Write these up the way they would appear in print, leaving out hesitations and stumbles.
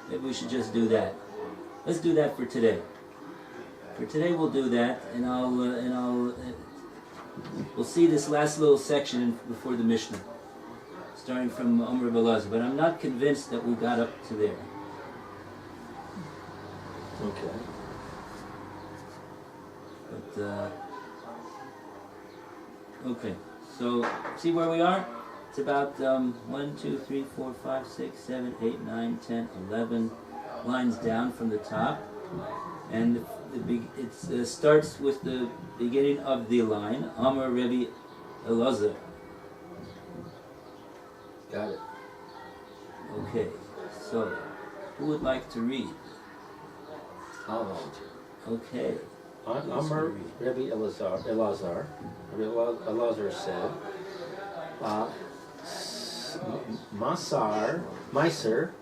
maybe we should just do that. Let's do that for today. For today, we'll do that, and we'll see this last little section before the Mishnah, starting from Amr Balaz. But I'm not convinced that we got up to there. Okay. But okay. So see where we are. It's about 1, 2, 3, 4, 5, 6, 7, 8, 9, 10, 11 lines down from the top, and it starts with the beginning of the line. Amar Rebbe Elazar. Got it. Okay. So who would like to read? I'll volunteer. Okay. Amar Rebbe Elazar. Rebbe Elazar said, Meiser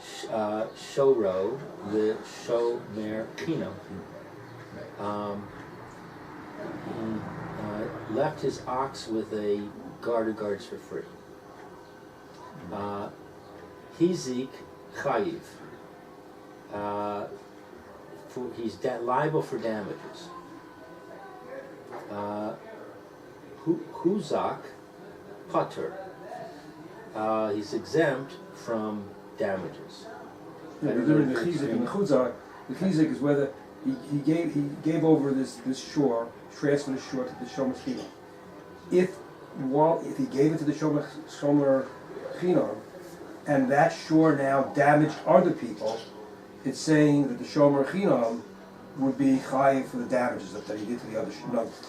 Shoro the Shomer Kino. He left his ox with a guard who guards for free. Hizik Chayiv. He's liable for damages. Huzak Pater. He's exempt from damages. Yeah, we're doing the chizik and the chuzak. The chizik is whether he gave over this shore, transferred the shore to the shomer chinam. If he gave it to the shomer chinam, and that shore now damaged other people, it's saying that the shomer chinam would be chayiv for the damages that he did to the other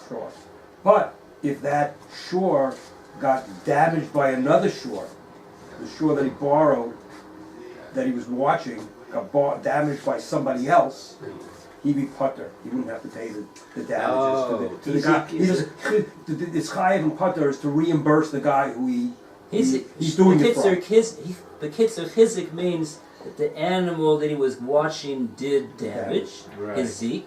shore. But if that shore got damaged by another shore, the shore that he borrowed, that he was watching, got damaged by somebody else, he'd be putter. He wouldn't have to pay the damages to the guy. It's chayiv and putter is to reimburse the guy who he's doing it for. The kitzer chizik means that the animal that he was watching did damage. Right. Hizik.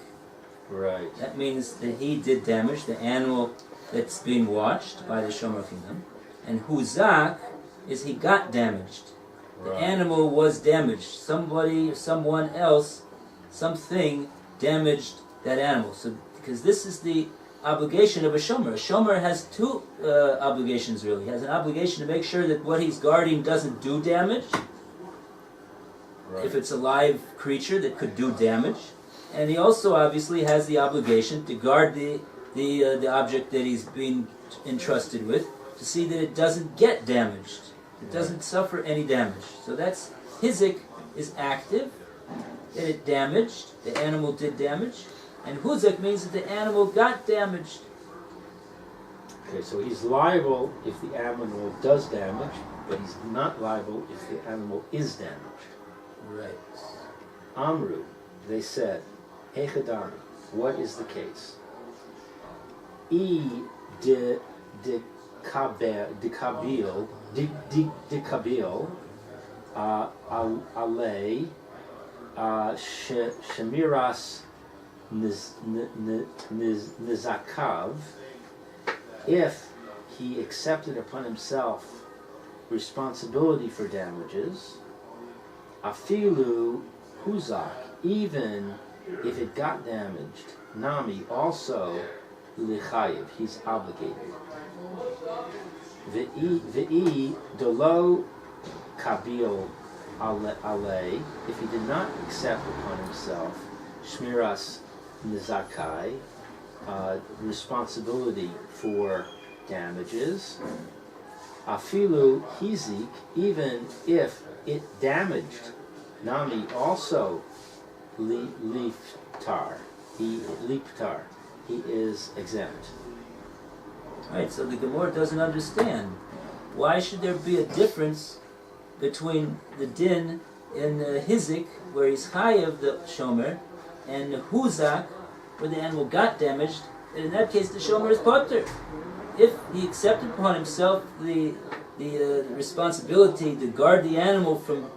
Right. That means that he did damage the animal that's being watched by the shomer chinam. And huzak is he got damaged. The animal was damaged. Someone else, something damaged that animal. So, because this is the obligation of a shomer. A shomer has two obligations really. He has an obligation to make sure that what he's guarding doesn't do damage. Right. If it's a live creature that could do damage. And he also obviously has the obligation to guard the object that he's being entrusted with, to see that it doesn't get damaged. It doesn't suffer any damage. So that's hizik is active, that it damaged, the animal did damage, and huzak means that the animal got damaged. Okay, so he's liable if the animal does damage, but he's not liable if the animal is damaged. Right. Amru, they said, Hechadami, what is the case? De kabil alei shemiras nizakav, if he accepted upon himself responsibility for damages, afilu huzak, even if it got damaged, nami also lichayiv, he's obligated. Ve'i delo kabil alei, if he did not accept upon himself shmiras nizakai, responsibility for damages, afilu hizik, even if it damaged, nami also liftar, he is exempt. Right, so the Gemora doesn't understand. Why should there be a difference between the din in the hizik, where he's chayav the shomer, and the huzak, where the animal got damaged? And in that case, the shomer is potter. If he accepted upon himself the responsibility to guard the animal from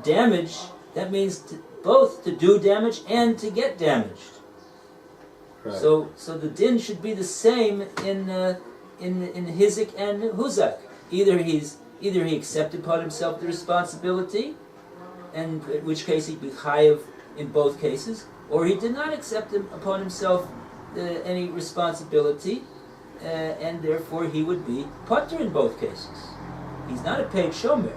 damage, that means both to do damage and to get damaged. Right. So the din should be the same in hizik and huzak. Either he accepted upon himself the responsibility, and in which case he'd be chayav in both cases, or he did not accept upon himself any responsibility, and therefore he would be potter in both cases. He's not a paid shomer.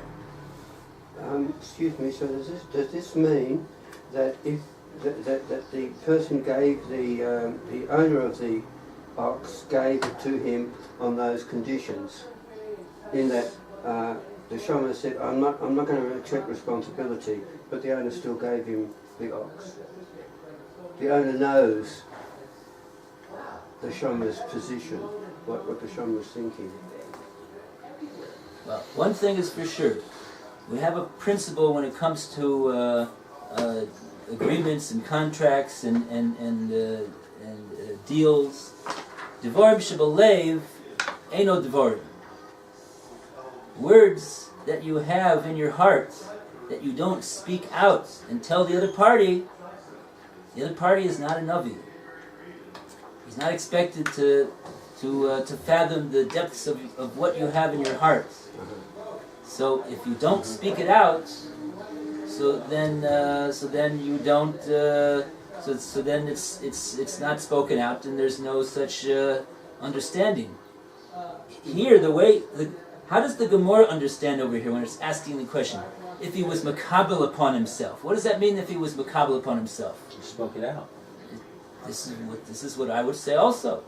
Excuse me, so does this mean that if that the person gave the owner of the ox gave it to him on those conditions, in that the shomer said, I'm not going to accept responsibility, but the owner still gave him the ox. The owner knows the shomer's position, what the shomer's thinking. Well, one thing is for sure. We have a principle when it comes to agreements and contracts and deals. Devarim shebalev eino devarim. Words that you have in your heart that you don't speak out and tell the other party is not a navi. He's not expected to fathom the depths of what you have in your heart. So if you don't speak it out, so then you don't. So then it's not spoken out, and there's no such understanding. Here, how does the Gemora understand over here when it's asking the question? If he was makabel upon himself, what does that mean? If he was makabel upon himself, He spoke it out. this is what I would say also.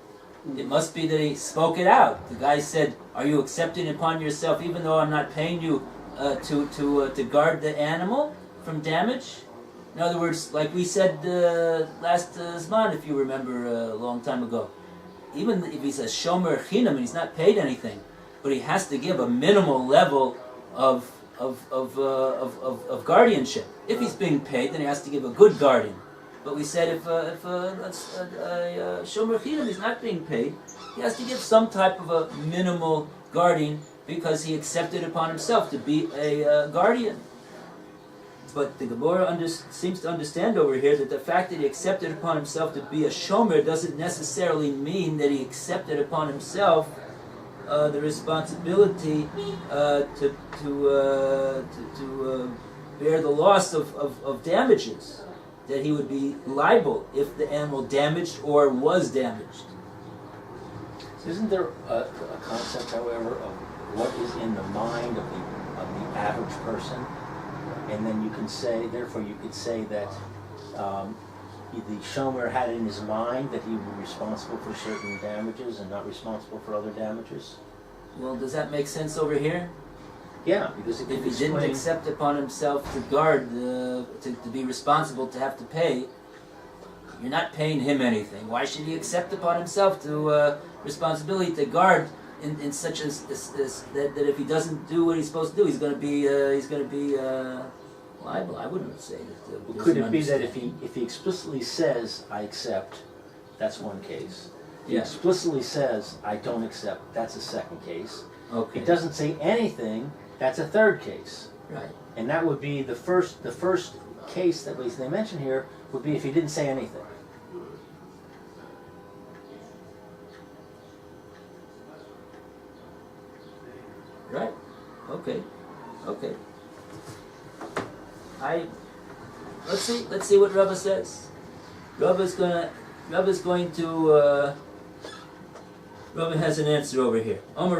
It must be that he spoke it out. The guy said, "Are you accepting upon yourself, even though I'm not paying you to guard the animal from damage?" In other words, like we said last Zman, if you remember a long time ago, even if he's a shomer chinam and he's not paid anything, but he has to give a minimal level of guardianship. If he's being paid, then he has to give a good guardian. But we said if a shomer chinam is not being paid, he has to give some type of a minimal guardian because he accepted upon himself to be a guardian. But the Gemora seems to understand over here that the fact that he accepted upon himself to be a shomer doesn't necessarily mean that he accepted upon himself the responsibility to bear the loss of damages, that he would be liable if the animal damaged or was damaged. Isn't there a concept, however, of what is in the mind of the average person? And then you can say, therefore you could say that the shomer had in his mind that he would be responsible for certain damages and not responsible for other damages? Well, does that make sense over here? Yeah, because it If could he didn't explain... accept upon himself to guard, to be responsible, to have to pay, you're not paying him anything. Why should he accept upon himself to responsibility to guard in such as that if he doesn't do what he's supposed to do, he's going to be liable? I wouldn't say that. Well, could it be that if he explicitly says I accept, that's one case. If he explicitly says I don't accept, that's a second case. Okay. If he doesn't say anything, that's a third case. Right. And that would be the first case that they mention here would be if he didn't say anything. Right. Okay. Let's see what Rava says. Rava has an answer over here. Amar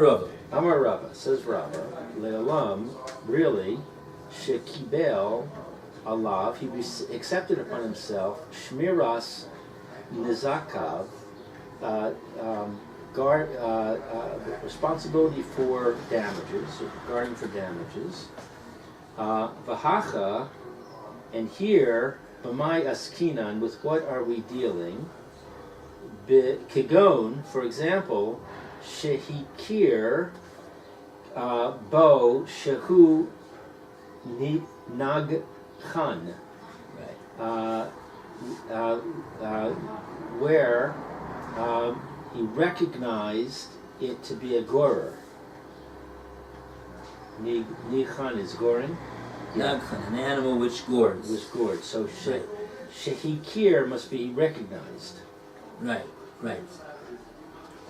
Rava Says Rava, Le'olam, really, Shekibel alav, he accepted upon himself, Shmiras Nizakav, responsibility for damages, or guarding for damages. Vahacha, and here, B'mai Askinan, with what are we dealing? Kigon, for example, Shehikir Bo Shehu Nagchan, where he recognized it to be a gorer. Nigchan is goring. Nagchan, an animal which gores. Was gored. So Shehikir must be recognized. Right.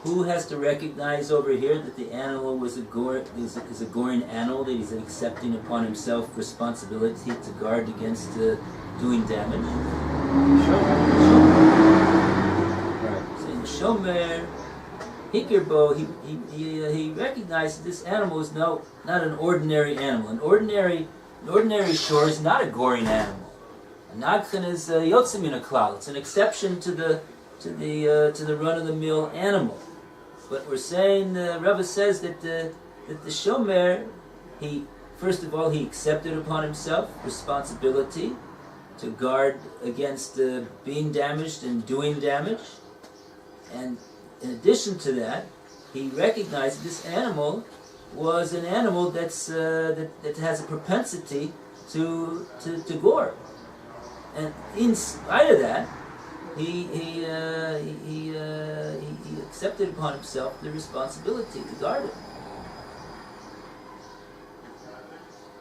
who has to recognize over here that the animal was is a goring animal, that he's accepting upon himself responsibility to guard against doing damage? Right. So in Shomer, Hikirbo, he recognized that this animal is not an ordinary animal. An ordinary shore is not a goring animal. A nagchen is yotzim min haklal. It's an exception to the run-of-the-mill animal. But we're saying, Rava says that the shomer, first of all, he accepted upon himself responsibility to guard against being damaged and doing damage. And in addition to that, he recognized this animal was an animal that has a propensity to gore. And in spite of that, he accepted upon himself the responsibility to guard it.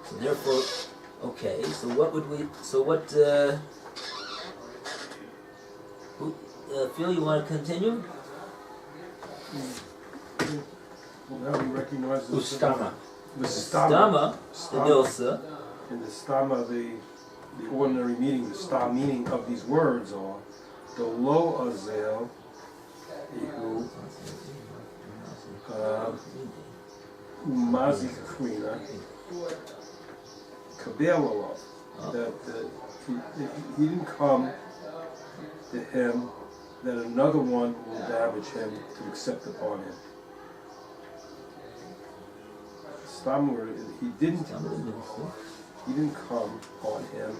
So therefore, okay. So what would we? So what? Phil, you want to continue? Well, now we recognize the Ustama. The Stama, the Nilsa. In the Stama, the ordinary meaning, the Stam meaning of these words are the lo azel ihu umazik krina kabel. That he didn't come to him, that another one will damage him to accept upon him. Stam word, he didn't come on him,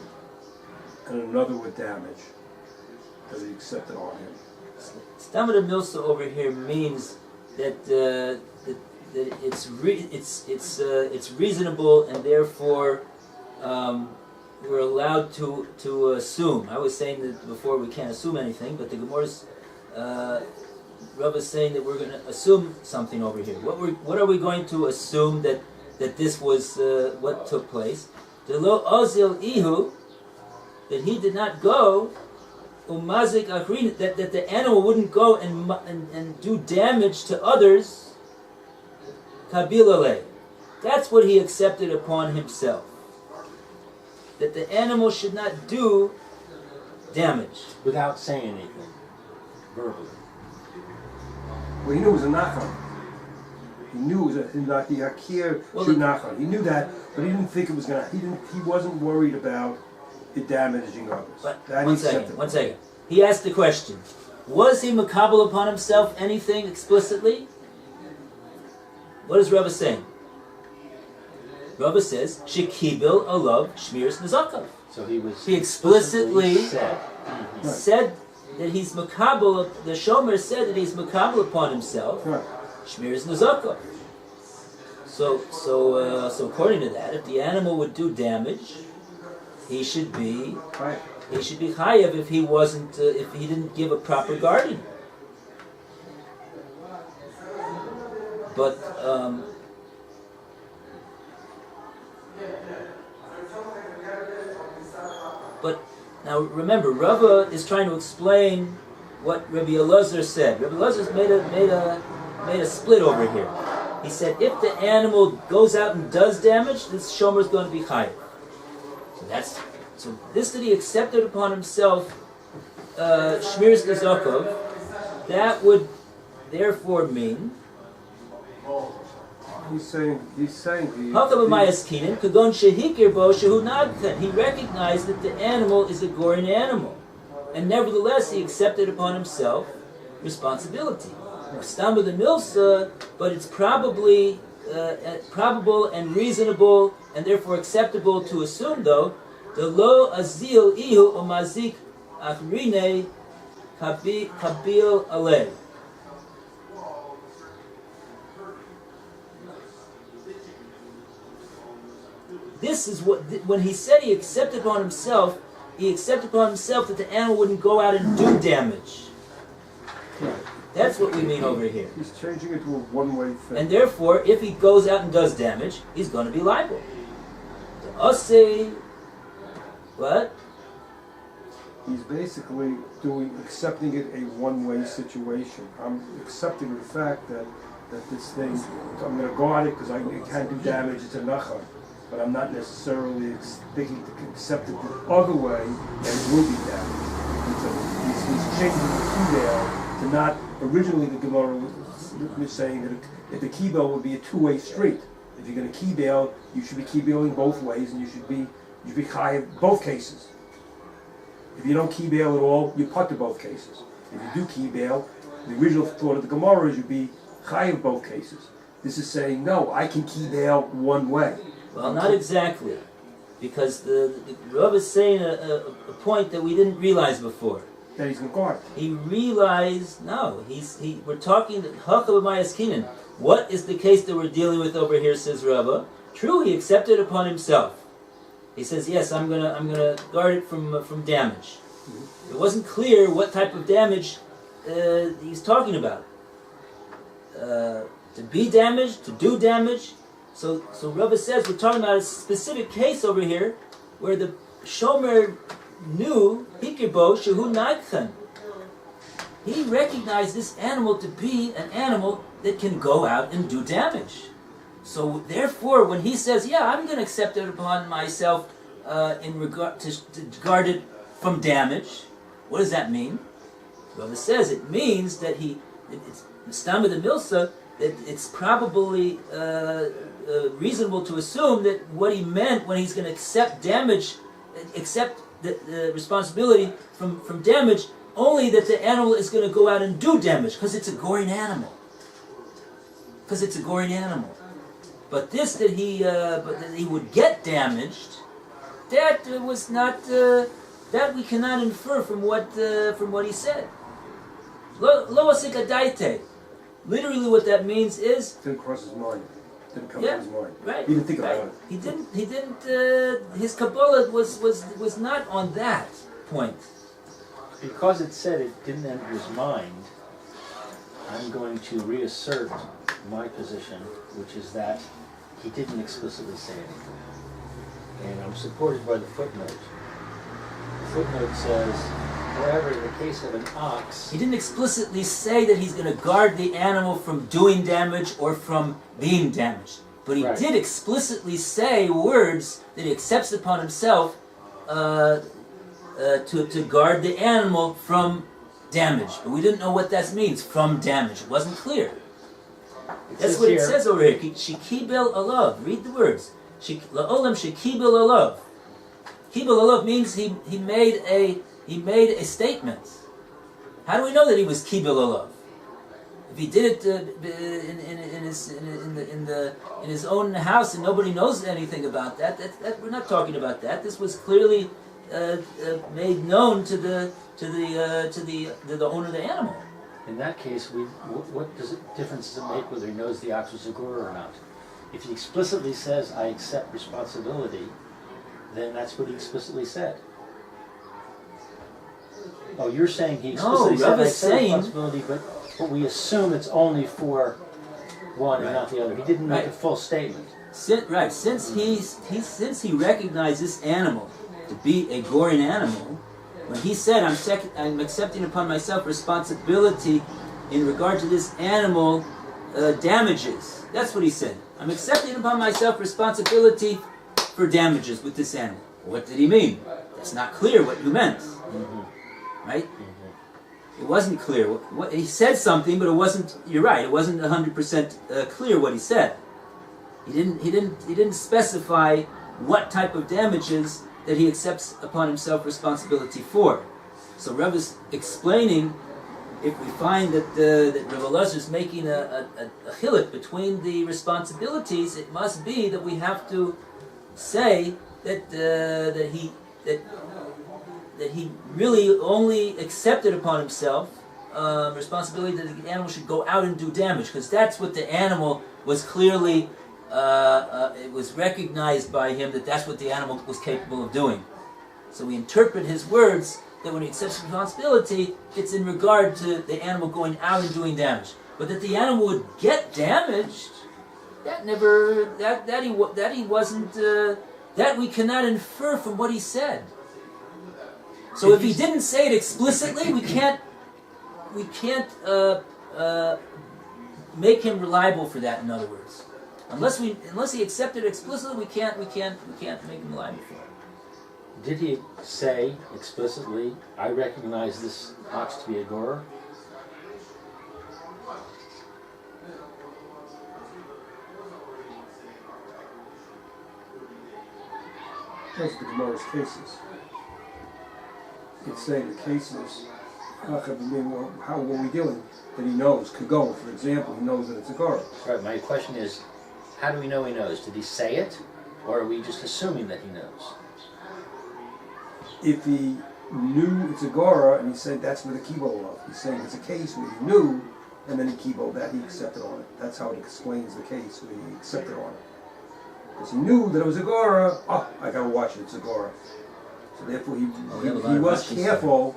and another would damage that he accepted on him. Stamada Milsa over here means that it's reasonable, and therefore we're allowed to assume. I was saying that before we can't assume anything, but the Gemora's Rav is saying that we're going to assume something over here. What are we going to assume that this was what took place? The lo ozil ihu, that he did not go umazik achrin, that the animal wouldn't go and do damage to others. Kabilale, that's what he accepted upon himself. That the animal should not do damage Without saying anything, verbally. Well, he knew it was a nachon. He knew it was a hakir nachon. He knew that, but he didn't think it was gonna. He wasn't worried about it damaging others. But that one second. He asked the question: was he makabel upon himself anything explicitly? What is Rava saying? Rava says shekibil alav shmiras nezakav. So he explicitly said that he's makabel. The shomer said that he's makabel upon himself. Right. Shmiras nezakav. So according to that, if the animal would do damage, he should be chayav if he wasn't if he didn't give a proper guarding. But now remember, Rava is trying to explain what Rabbi Elazar said. Rabbi Elazar's made a split over here. He said if the animal goes out and does damage, this shomer is going to be chayav. So this that he accepted upon himself, shmiras nezakav, that would therefore mean. He's saying he recognized that the animal is a goring animal, and nevertheless he accepted upon himself responsibility. Stamba the milsa, but it's probably probable and reasonable, and therefore acceptable to assume, though, the lo azil ihu umazik achrine kabil aleh. This is what, when he said he accepted upon himself that the animal wouldn't go out and do damage. Right. That's what we mean over here. He's changing it to a one-way thing. And therefore, if he goes out and does damage, he's going to be liable. To us say, what? he's basically accepting it a one-way situation. I'm accepting the fact that this thing, I'm going to guard it because it can do damage, it's a nachar. But I'm not necessarily thinking to accept it the other way, and it will be damaged. He's changing the kibel to not, originally the Gemora was saying that the kibel would be a two-way street. If you're going to kibel, you should be kibeling both ways, and you should be chayav both cases. If you don't kibel at all, you putt to both cases. If you do kibel, the original thought of the Gemara is you'd be chayav both cases. This is saying, no, I can kibel one way. Well, not exactly, because the Rav is saying a point that we didn't realize before. That he's going to guard. He realized, no, we're talking, Hakabamayas. What is the case that we're dealing with over here, says Rava? True, he accepted upon himself. He says, yes, I'm gonna guard it from damage. It wasn't clear what type of damage he's talking about. To be damaged, to do damage. So Rava says we're talking about a specific case over here where the Shomer knew Hikirbo Shehu Nagchan. He recognized this animal to be an animal that can go out and do damage. So therefore, when he says, "Yeah, I'm going to accept it upon myself in regard to guard it from damage," what does that mean? Rava says it means that it's Stama the Milsa, that it's probably reasonable to assume that what he meant when he's going to accept damage, accept the responsibility from damage, only that the animal is going to go out and do damage because it's a goring animal. But this that he would get damaged, that was not that we cannot infer from what he said. Lo asikadaite. Literally, what that means is didn't cross his mind. Didn't come to his mind. Right. He didn't think about it. He didn't. His Kabbalah was not on that point. Because it said it didn't enter his mind, I'm going to reassert my position, which is that he didn't explicitly say anything. And I'm supported by the footnote. The footnote says, however, in the case of an ox... He didn't explicitly say that he's going to guard the animal from doing damage or from being damaged. But he did explicitly say words that he accepts upon himself to guard the animal from damage. But we didn't know what that means, from damage. It wasn't clear. That's what it says over here. Shekibel alav. Read the words. La'olam shekibel alav. Kibel alav means he made a statement. How do we know that he was kibel alav? If he did it in his own house and nobody knows anything about that we're not talking about that. This was clearly made known to the owner of the animal. In that case, what difference does it make whether he knows the ox was a gor or not? If he explicitly says, I accept responsibility, then that's what he explicitly said. Oh, you're saying he explicitly said, I accept responsibility, but we assume it's only for one and not the other. He didn't make a full statement. Since he recognized this animal to be a goring animal, when he said, I'm accepting upon myself responsibility in regard to this animal damages. That's what he said. I'm accepting upon myself responsibility for damages with this animal. What did he mean? It's not clear what you meant. Mm-hmm. Right? Mm-hmm. It wasn't clear. What he said something, but it wasn't. You're right. It wasn't 100% clear what he said. He didn't specify what type of damages that he accepts upon himself responsibility for. So Rav is explaining, if we find that Rav Elazar is making a chiluk between the responsibilities, it must be that we have to say that he really only accepted upon himself responsibility that the animal should go out and do damage, because that's what the animal was clearly. It was recognized by him that that's what the animal was capable of doing. So we interpret his words that when he accepts responsibility, it's in regard to the animal going out and doing damage. But that the animal would get damaged, that we cannot infer from what he said. So if he didn't say it explicitly, we can't make him reliable for that. In other words, unless he accepted it explicitly, we can't make him reliable for it. Did he say explicitly, I recognize this ox to be a gorer? Those are the Gemara's cases. It's saying the cases, how are we dealing? That he knows, Kagol, for example, he knows that it's a Gora. Right, my question is, how do we know he knows? Did he say it, or are we just assuming that he knows? If he knew it's a Gora, and he said that's where the Kibol was, he's saying it's a case where he knew, and then he Kibol that, he accepted on it. That's how it explains the case, where he accepted on it. Because he knew that it was a Gora, I gotta watch it, it's a Gora. So therefore he was careful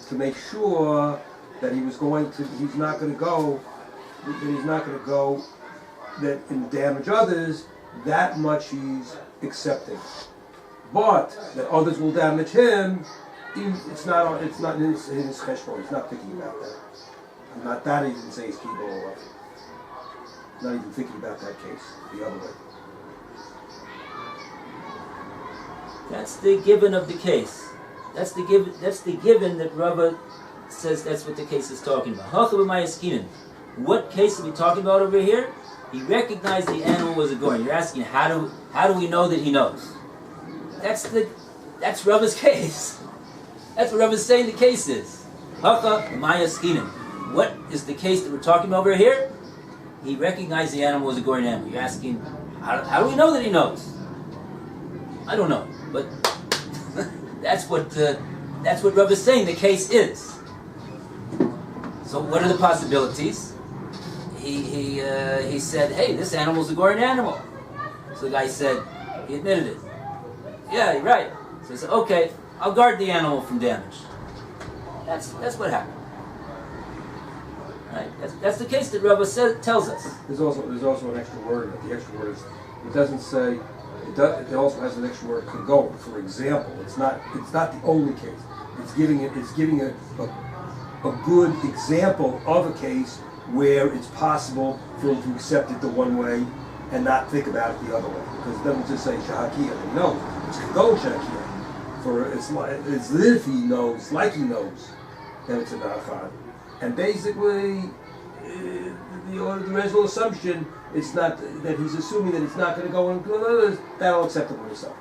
to make sure that he's not gonna go that and damage others, that much he's accepting. But that others will damage him, it's not in his cheshbon, he's not thinking about that. And not that he didn't say his kibble, not even thinking about that case, the other way. That's the given of the case. That's the given that Rava says that's what the case is talking about. What case are we talking about over here? He recognized the animal was a goren. You're asking how do we know that he knows? That's Rava's case. That's what Rava's saying the case is. What is the case that we're talking about over here? He recognized the animal was a goren animal. You're asking how do we know that he knows? I don't know. But that's what Rav is saying the case is. So what are the possibilities? He said, hey, this animal's a goren animal. So the guy said, he admitted it. Yeah, you're right. So he said, okay, I'll guard the animal from damage. That's what happened. Right? That's the case that Rav tells us. There's also an extra word. The extra word is, it doesn't say. It also has an extra word, kagol. For example, it's not the only case. It's giving a good example of a case where it's possible for him to accept it the one way and not think about it the other way. Because it doesn't just say shahakia. No, it's kagol shahakia. For it's as if he knows, like he knows, that it's a nachad. And basically, the original assumption. It's not that he's assuming that he's not going to go and that'll acceptable himself,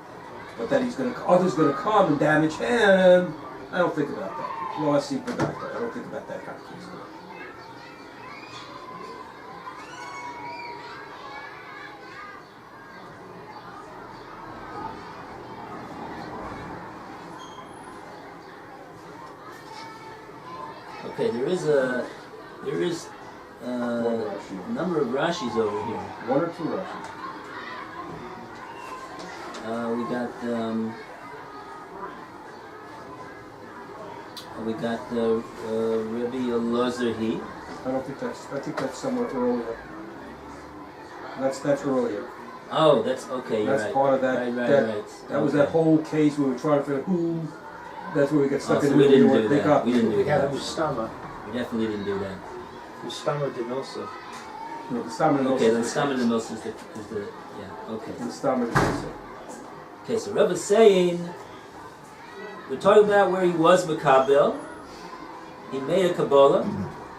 but that others going to come and damage him. I don't think about that. No, I see about that. I don't think about that kind of case. Okay, there is a number of Rashis over here. One or two Rashis? We got Rabbi Elazar. I think that's somewhere earlier. That's earlier. Oh, that's okay. That's right. part of that. Right. That was that whole case where we were trying to figure out who. That's where we got stuck in So the we didn't middle. do that. We didn't do We had that. a Mustama. We definitely didn't do that. Mustama de Milsa. No, the Stamina. Okay, then Stamina de Milsa is the yeah. Okay. The Stamina. Okay, so Rav is saying we're talking about where he was Makabel. He made a Kabbalah.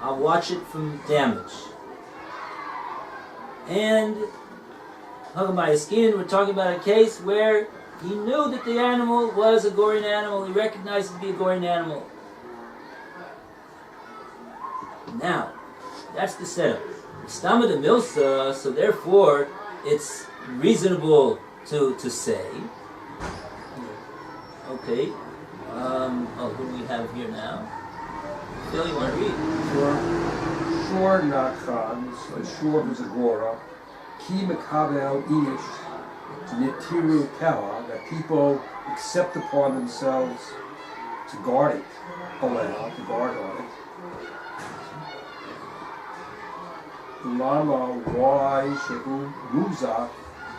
I'll watch it from damage. And Hagamaya we're talking about a case where he knew that the animal was a goring animal. He recognized it to be a goring animal. Now, that's the setup. Stama de Milsa, so therefore it's reasonable to say. Okay. Who do we have here now? Phil, you want to read? Sure, Nachan, sure who's a Gora. Ki Makabel Ish, Nitiru Kawa, that people accept upon themselves to guard it, to guard on it. Lama, why Shehu Muza,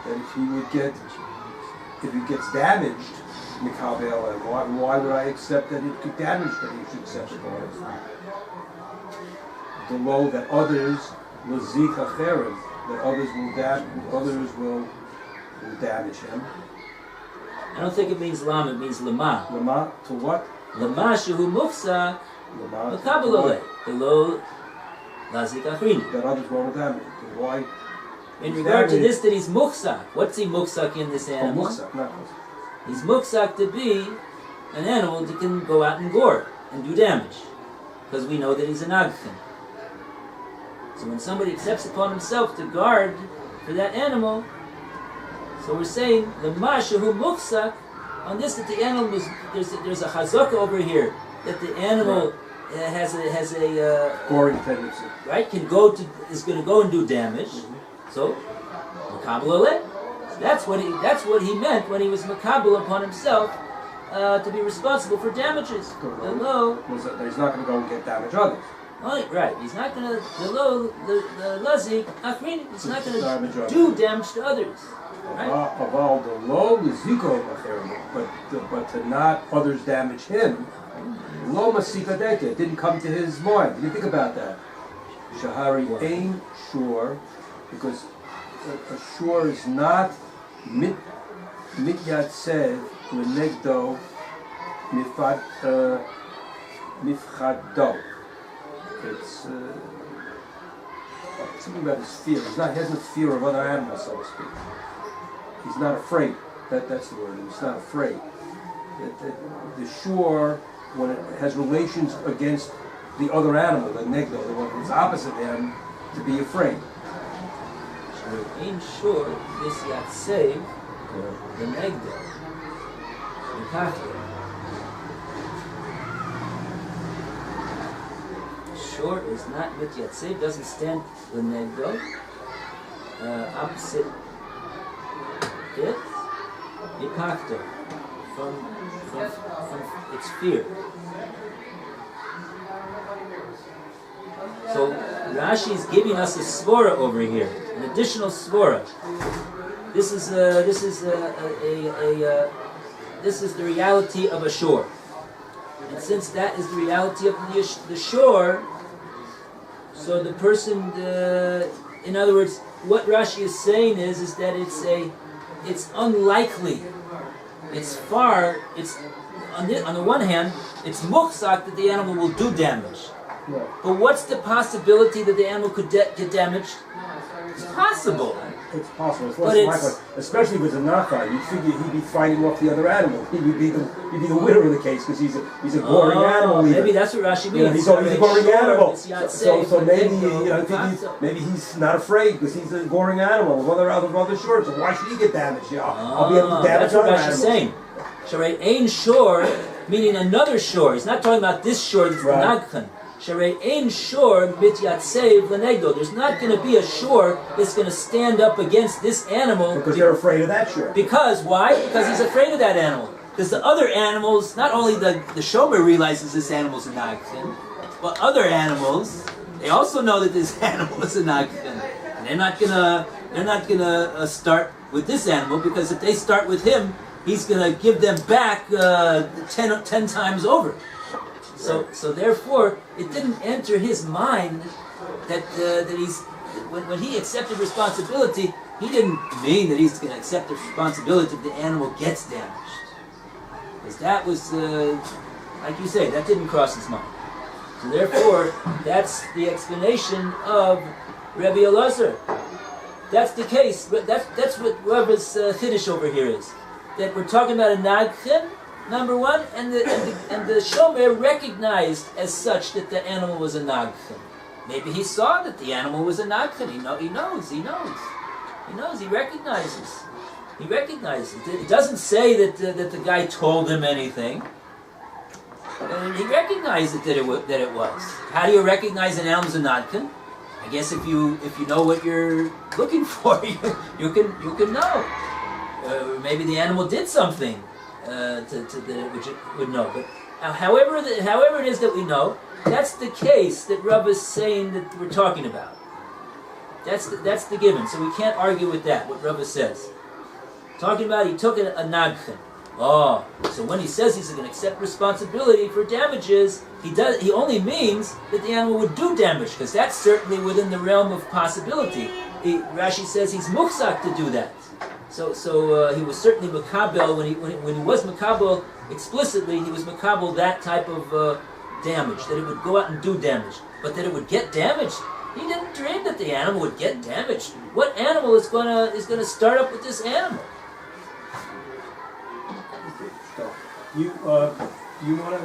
that if he gets damaged, mikabel, and why would I accept that it could damage that he should accept it? The law that others lazik acherim, that others will damage him. I don't think it means lam, it means lama. Lama to what? Lama shehu mufsak, Lama makabel aleh, below lazik achrin. that others won't damage. Why? In regard to this, that he's mufsak. What's he mufsak in this animal? Muksak, not He's mufsak to be an animal that can go out and gore and do damage, because we know that he's an agfen. So when somebody accepts upon himself to guard for that animal, so we're saying the mashahu mufsak on this, that the animal was there's a chazaka over here that the animal has a goring tendency. right is going to go and do damage. So makabel aleh. That's what he meant when he was makabel upon himself to be responsible for damages. Hello. He's not going to go and get damage others. Right. He's not going to the lazik achrin. He's not going to do damage to others. Right? But to not others damage him, lo masikadeta, it didn't come to his mind. Did you think about that? Shahari ain shur, because a shur is not mityatsev lenegdo mifchado. It's something about his fear. He has no fear of other animals, so to speak. He's not afraid. That's the word. He's not afraid. The shur, when it has relations against the other animal, the negdo, the one who's opposite him, to be afraid. In short, this yatsev the negdo, the kafir. Short is not with yatsev, doesn't stand the negdo. Opposite it, yipakto, from its fear. So Rashi is giving us a svora over here, an additional svora. This is the reality of a shore, and since that is the reality of the shore, so the person, in other words, what Rashi is saying is that it's unlikely, it's on the one hand, it's muhsak that the animal will do damage. Yeah. But what's the possibility that the animal could get damaged? It's possible. It's possible. It's less likely, especially if it's a Nafshi. You'd figure he'd be fighting off the other animal. He'd be the winner of the case because he's a goring animal. Maybe that's what Rashi means. He's a goring animal. So maybe maybe he's not afraid because he's a goring animal of other shores. So why should he get damaged? I'll be able to damage other animals. That's what Rashi's saying. Sharei ein shore, meaning another shore. He's not talking about this shore that's the Nagchan. Sharei ein shore mityatsev lenegdo. There's not going to be a shore that's going to stand up against this animal. Because they're afraid of that shore. Because, why? Because he's afraid of that animal. Because the other animals, not only the shomer realizes this animal's a nagchan, but other animals, they also know that this animal is a nagchan. And they're not gonna start with this animal, because if they start with him, he's gonna give them back 10 times over. So therefore, it didn't enter his mind that he's when he accepted responsibility, he didn't mean that he's going to accept the responsibility if the animal gets damaged, because that was like you say, that didn't cross his mind. So therefore, that's the explanation of Rabbi Elazar. That's the case. That's what Rav's chiddush over here is. That we're talking about a nagchan, number one, and the shomer recognized as such that the animal was a nagchan. Maybe he saw that the animal was a nagchan. He knows. He recognizes. It doesn't say that the guy told him anything. He recognized that it was. How do you recognize an animal's a nagchan? I guess if you know what you're looking for, you can know. Maybe the animal did something which it would know. But however it is that we know, that's the case that Rav is saying that we're talking about. That's the given. So we can't argue with that. What Rav says, talking about, he took a nagchan, Oh, so when he says he's going to accept responsibility for damages, he only means that the animal would do damage, because that's certainly within the realm of possibility. Rashi says he's muhsak to do that. So he was certainly makabel when he was makabel explicitly. He was makabel that type of damage, that it would go out and do damage, but that it would get damaged. He didn't dream that the animal would get damaged. What animal is gonna start up with this animal? You want to?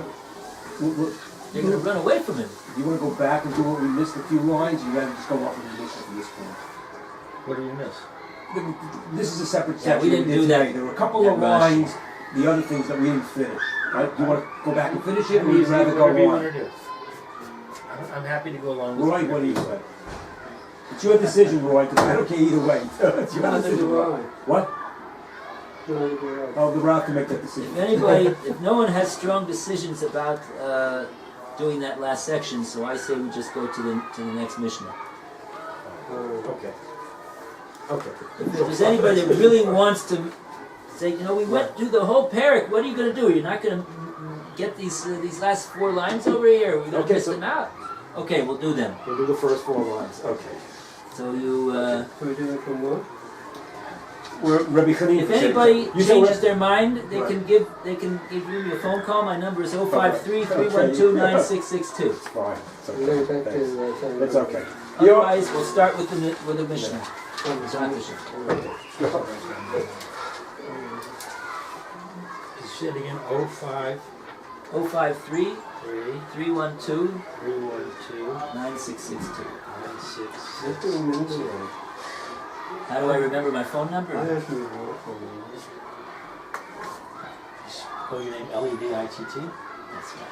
They're gonna run away from him. You want to go back and do what we missed a few lines? You got to just go off of the mission from this point. What do you miss? This is a separate Yeah, section. we didn't do that. There were a couple of Rush. lines, the other things that we didn't finish. Right? You want to go back and finish it, or Whatever you'd rather go you want on? to do. I'm happy to go along with Roy, what do you say? It's your decision, Roy, because I don't care either way. It's your Neither decision. do I. What? Neither do I. Oh, the Rav can make that decision. If no one has strong decisions about doing that last section, so I say we just go to the next Mishnah. Okay. Okay. If there's anybody that really wants to say, we went through the whole parak, what are you going to do? You're not going to get these last 4 lines over here? We're going to miss them out? Okay, we'll do them. We'll do the first 4 lines. Okay. So you... Can we do it from what? Rabbi Chanina. if anybody You changes their mind, they Right. can give me a phone call. My number is 053-312-9662. It's fine. It's We're going okay. back to the same. It's okay. Otherwise, we'll start with the Mishnah. Say it again. 05 053 312 312 9662. 9662. How do I remember my phone number? I don't know. Spell your name Levitt. That's right.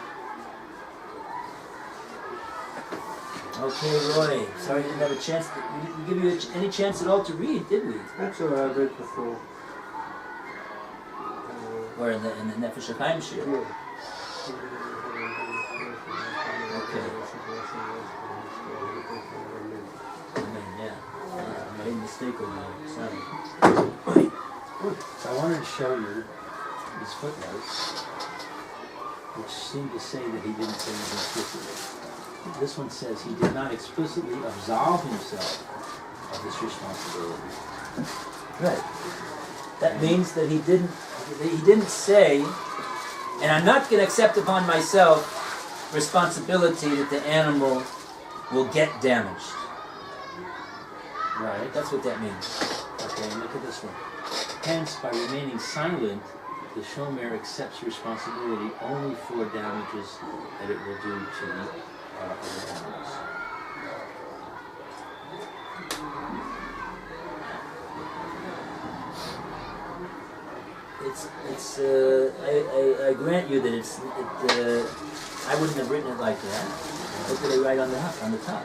Okay, Roy. Sorry I didn't have a chance. We didn't give you any chance at all to read, did we? That's what I read before. Or in the Nefesh HaChaim Shir. Yeah. Okay. Yeah. I made a mistake over there. Sorry. So I wanted to show you these footnotes, which seem to say that he didn't say anything explicitly. This one says he did not explicitly absolve himself of this responsibility. Right. That means that he didn't say, and I'm not going to accept upon myself responsibility that the animal will get damaged. Right. That's what that means. Okay, look at this one. Hence, by remaining silent, the shomer accepts responsibility only for damages that it will do to the other animals. I grant you that I wouldn't have written it like that. What did I write on the top?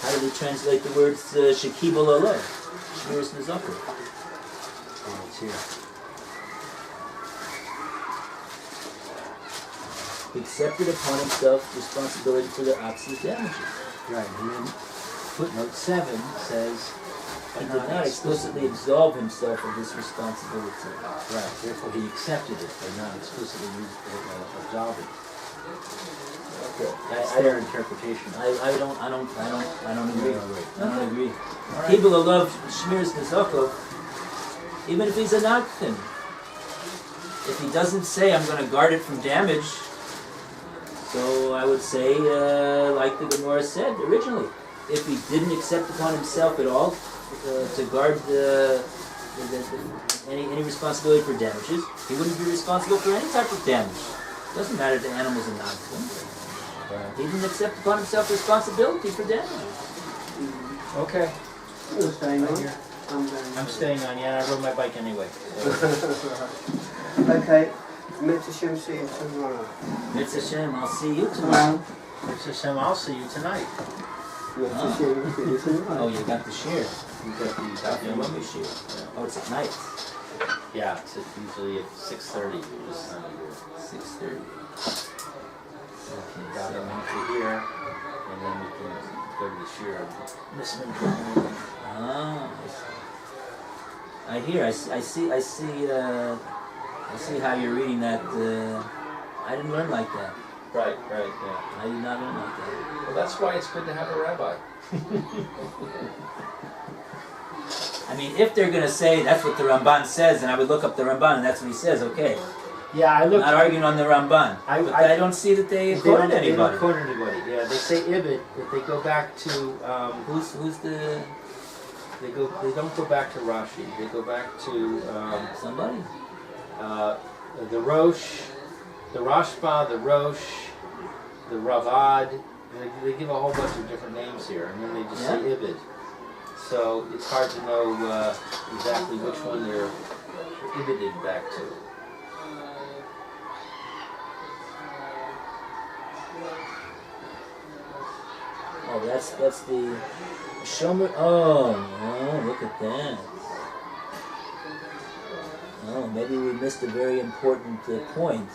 How did he translate the words shekibel aleh? Shmiras nezaker. Oh, it's here. He accepted upon himself responsibility for the ox's damages. Right, and then footnote 7 says He did not explicitly absolve himself of this responsibility. right, therefore he accepted it, but not explicitly absolving. Okay. That's their interpretation. I don't agree. I don't agree. All right. People who love Shmiras Nezakov, even if he's a Nagtin, if he doesn't say I'm going to guard it from damage, so I would say, like the Gemora said originally, if he didn't accept upon himself at all to guard any responsibility for damages, he wouldn't be responsible for any type of damage. It doesn't matter if the animal's a Nagtin. He didn't accept upon himself responsibility for damages. Okay. You're staying on? Here. I'm staying on, I rode my bike anyway. Okay. Mitzvah Shem, see you tomorrow. Mitzvah Shem, I'll see you tomorrow. Mitzvah Shem, I'll see you tonight. Mitzvah Shem, see you tomorrow. Oh, you got the shear. You got the Yom shear. Oh, it's at night. Yeah, it's usually at 6:30 this time of year. 6:30. Okay, Got so, him into here, and then we can go to the shear. ah, I hear. I see. I see how you're reading that. I didn't learn like that. Right, yeah. I did not learn like that. Well, that's why it's good to have a rabbi. I mean, if they're going to say that's what the Ramban says, then I would look up the Ramban, and that's what he says. Okay, Yeah, I I'm looked. not arguing on the Ramban, but I don't see that they quoted They don't anybody. quote anybody. Yeah, they say Ibid. If they go back to Who's the they don't go back to Rashi. They go back to somebody? the Rosh, the Rashba, the Rosh, the Ravad. They give a whole bunch of different names here, and then they just say Ibid. So it's hard to know exactly which one they're ibiding back to. Oh, that's the Shomer. Oh, look at that. Oh, maybe we missed a very important point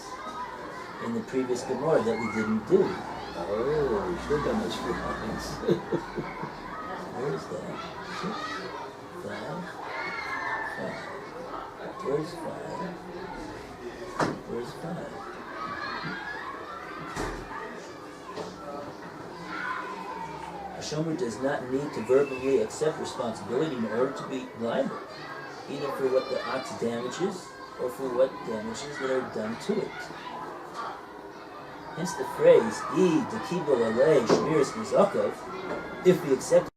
in the previous Gemora that we didn't do. Oh, we should have done this for once. Where is that? 5. Where's 5? Where's 5? A shomer does not need to verbally accept responsibility in order to be liable, either for what the ox damages or for what damages that are done to it. Hence the phrase, "I dekibel alei shmiras mizakav," if we accept